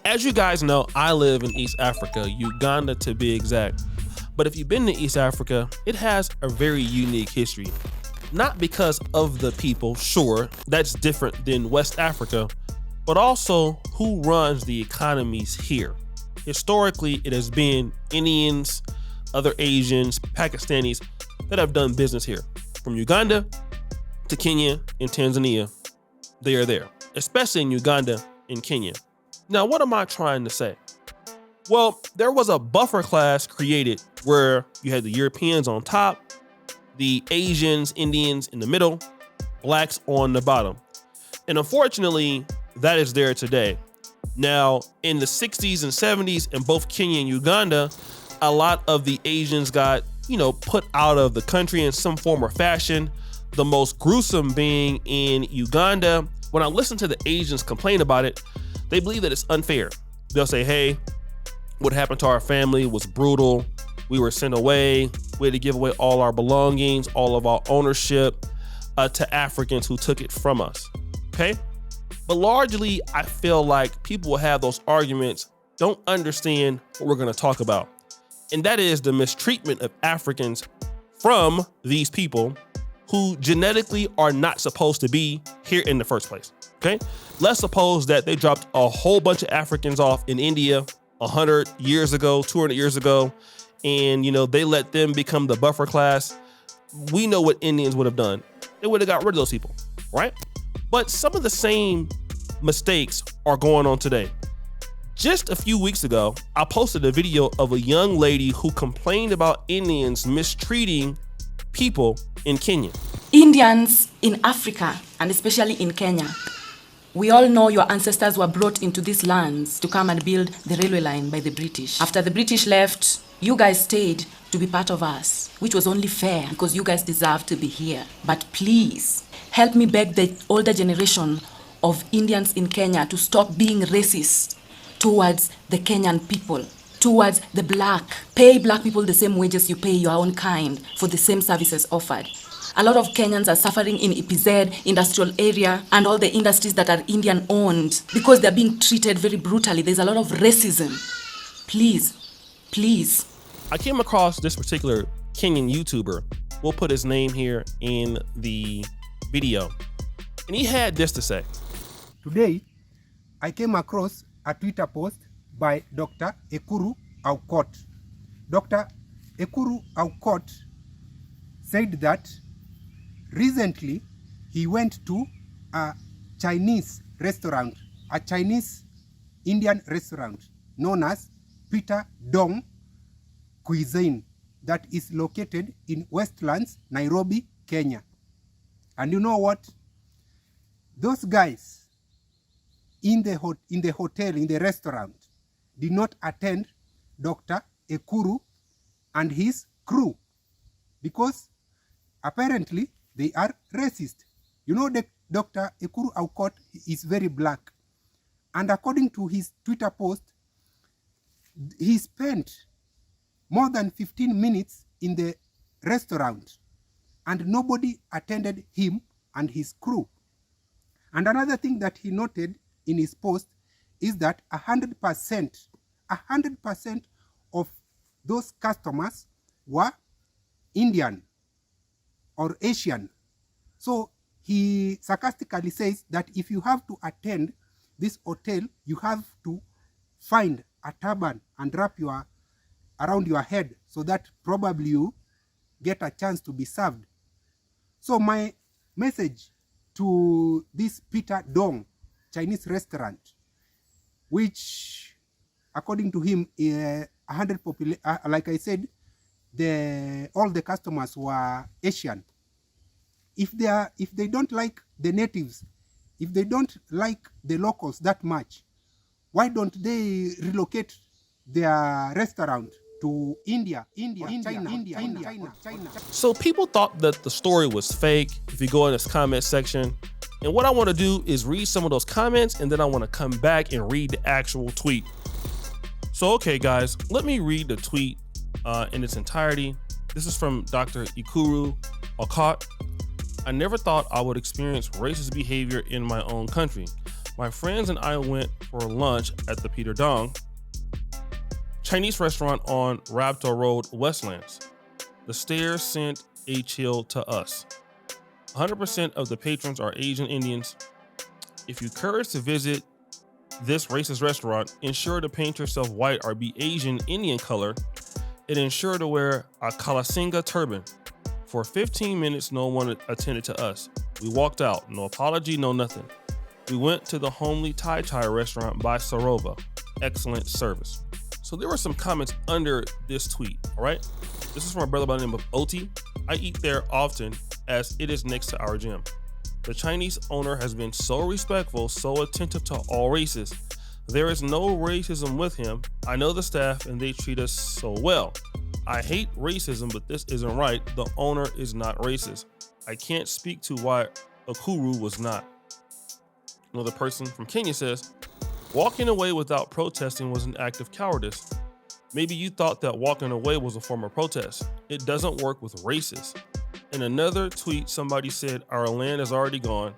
As you guys know, I live in East Africa, Uganda to be exact. But if you've been to East Africa, it has a very unique history. Not because of the people, sure, that's different than West Africa, but also who runs the economies here. Historically, it has been Indians, other Asians, Pakistanis that have done business here. From Uganda to Kenya and Tanzania, they are there, especially in Uganda and Kenya. Now, what am I trying to say? Well, there was a buffer class created where you had the Europeans on top, the Asians, Indians in the middle, blacks on the bottom. And unfortunately, that is there today. Now, in the 60s and 70s in both Kenya and Uganda, a lot of the Asians got, put out of the country in some form or fashion. The most gruesome being in Uganda. When I listen to the Asians complain about it, they believe that it's unfair. They'll say, hey, what happened to our family was brutal. We were sent away. We had to give away all our belongings, all of our ownership to Africans who took it from us. Okay? But largely, I feel like people will have those arguments, don't understand what we're going to talk about. And that is the mistreatment of Africans from these people who genetically are not supposed to be here in the first place. Okay, let's suppose that they dropped a whole bunch of Africans off in India 100 years ago, 200 years ago, and they let them become the buffer class. We know what Indians would have done. They would have got rid of those people, right? But some of the same mistakes are going on today. Just a few weeks ago, I posted a video of a young lady who complained about Indians mistreating people in Kenya. Indians in Africa, and especially in Kenya, we all know your ancestors were brought into these lands to come and build the railway line by the British. After the British left, you guys stayed to be part of us, which was only fair because you guys deserve to be here. But please, help me beg the older generation of Indians in Kenya to stop being racist towards the Kenyan people, towards the black. Pay black people the same wages you pay your own kind for the same services offered. A lot of Kenyans are suffering in EPZ, industrial area, and all the industries that are Indian owned because they're being treated very brutally. There's a lot of racism. Please. I came across this particular Kenyan YouTuber. We'll put his name here in the video. And he had this to say. Today, I came across a Twitter post by Dr. Ekuru Aukot. Dr. Ekuru Aukot said that recently he went to a Chinese restaurant, a Chinese Indian restaurant known as Peter Dong Cuisine that is located in Westlands, Nairobi, Kenya. And you know what? Those guys in the hotel, in the restaurant, did not attend Dr. Ekuru and his crew because apparently they are racist. You know that Dr. Ekuru Aukot is very black. And according to his Twitter post, he spent more than 15 minutes in the restaurant and nobody attended him and his crew. And another thing that he noted in his post is that 100% of those customers were Indian or Asian. So he sarcastically says that if you have to attend this hotel, you have to find a turban and wrap around your head so that probably you get a chance to be served. So my message to this Peter Dong Chinese restaurant, which according to him, 100 like I said, all the customers were Asian. If they don't like the natives, if they don't like the locals that much, why don't they relocate their restaurant to India, China. So people thought that the story was fake if you go in this comment section. And what I want to do is read some of those comments and then I want to come back and read the actual tweet. So, okay, guys, let me read the tweet in its entirety. This is from Dr. Ekuru Aukot. I never thought I would experience racist behavior in my own country. My friends and I went for lunch at the Peter Dong Chinese restaurant on Raptor Road, Westlands. The stairs sent a chill to us. 100% of the patrons are Asian Indians. If you courage to visit this racist restaurant, ensure to paint yourself white or be Asian Indian color, and ensure to wear a Kalasinga turban. For 15 minutes, no one attended to us. We walked out, no apology, no nothing. We went to the homely Thai restaurant by Sarova. Excellent service. So there were some comments under this tweet, all right? This is from a brother by the name of Oti. I eat there often as it is next to our gym. The Chinese owner has been so respectful, so attentive to all races. There is no racism with him. I know the staff and they treat us so well. I hate racism, but this isn't right. The owner is not racist. I can't speak to why Okuru was not. Another person from Kenya says, walking away without protesting was an act of cowardice. Maybe you thought that walking away was a form of protest. It doesn't work with racists. In another tweet, somebody said, our land is already gone,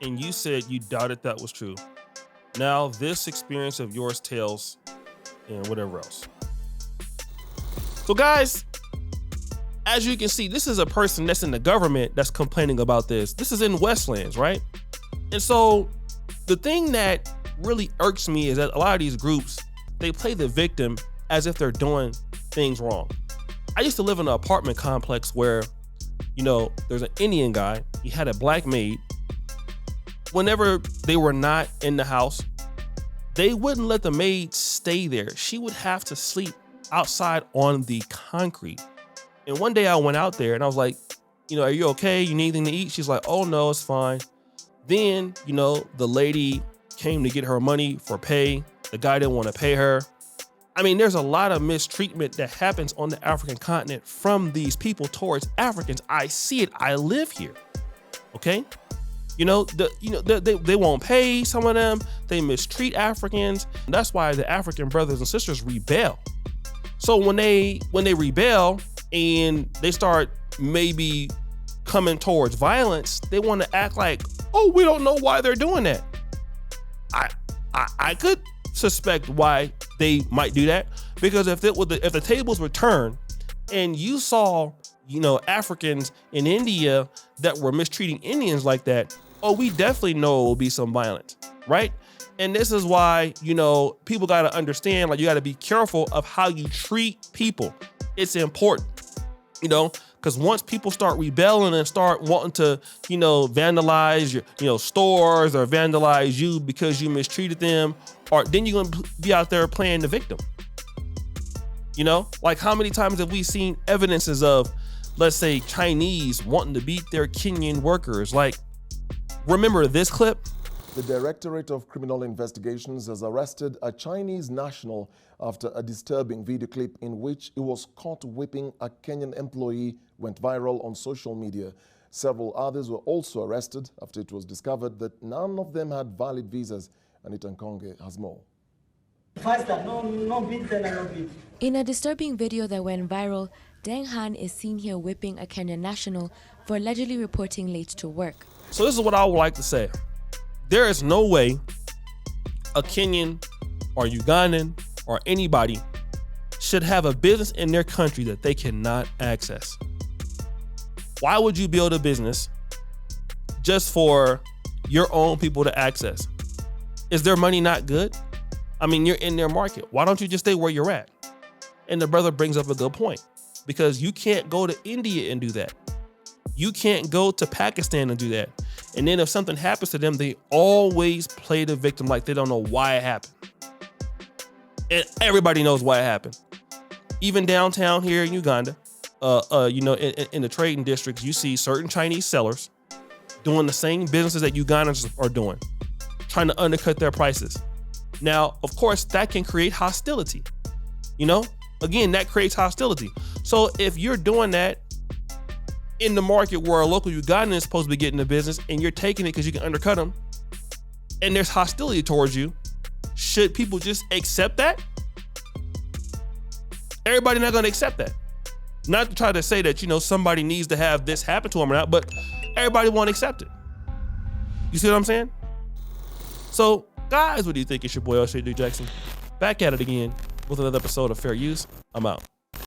and you said you doubted that was true. Now this experience of yours tells, and whatever else. So guys, as you can see, this is a person that's in the government that's complaining about this. This is in Westlands, right? And so the thing that really irks me is that a lot of these groups, they play the victim as if they're doing things wrong. I used to live in an apartment complex where, you know, there's an Indian guy, he had a black maid. Whenever they were not in the house, they wouldn't let the maid stay there. She would have to sleep outside on the concrete. And one day I went out there and I was like, you know, are you okay? You need anything to eat? She's like, oh no, it's fine. Then, you know, the lady came to get her money for pay. The guy didn't want to pay her. I mean, there's a lot of mistreatment that happens on the African continent from these people towards Africans. I see it. I live here. Okay. You know, they won't pay some of them. They mistreat Africans. That's why the African brothers and sisters rebel. So when they rebel and they start maybe coming towards violence, they want to act like, oh, we don't know why they're doing that. I could suspect why they might do that, because if the tables were turned and you saw, you know, Africans in India that were mistreating Indians like that, oh, we definitely know it will be some violence, right? And this is why, you know, people got to understand, like, you got to be careful of how you treat people. It's important, you know, because once people start rebelling and start wanting to, you know, vandalize your, you know, stores or vandalize you because you mistreated them, or then you're going to be out there playing the victim. You know, like how many times have we seen evidences of, let's say, Chinese wanting to beat their Kenyan workers? Like, remember this clip? The Directorate of Criminal Investigations has arrested a Chinese national after a disturbing video clip in which he was caught whipping a Kenyan employee went viral on social media. Several others were also arrested after it was discovered that none of them had valid visas. Anita Nkonge has more. Faster, no beat, then no beat. In a disturbing video that went viral, Deng Han is seen here whipping a Kenyan national for allegedly reporting late to work. So this is what I would like to say. There is no way a Kenyan or Ugandan or anybody should have a business in their country that they cannot access. Why would you build a business just for your own people to access? Is their money not good? I mean, you're in their market. Why don't you just stay where you're at? And the brother brings up a good point, because you can't go to India and do that. You can't go to Pakistan and do that. And then if something happens to them, they always play the victim like they don't know why it happened. And everybody knows why it happened. Even downtown here in Uganda, you know, in the trading districts, you see certain Chinese sellers doing the same businesses that Ugandans are doing, trying to undercut their prices. Now, of course, that can create hostility. You know, again, that creates hostility. So if you're doing that in the market where a local Ugandan is supposed to be getting the business and you're taking it because you can undercut them, and there's hostility towards you, should people just accept that? Everybody not going to accept that. Not to try to say that, you know, somebody needs to have this happen to them or not, but everybody won't accept it. You see what I'm saying? So, guys, what do you think? It's your boy, O'Shea D. Jackson. Back at it again with another episode of Fair Use. I'm out.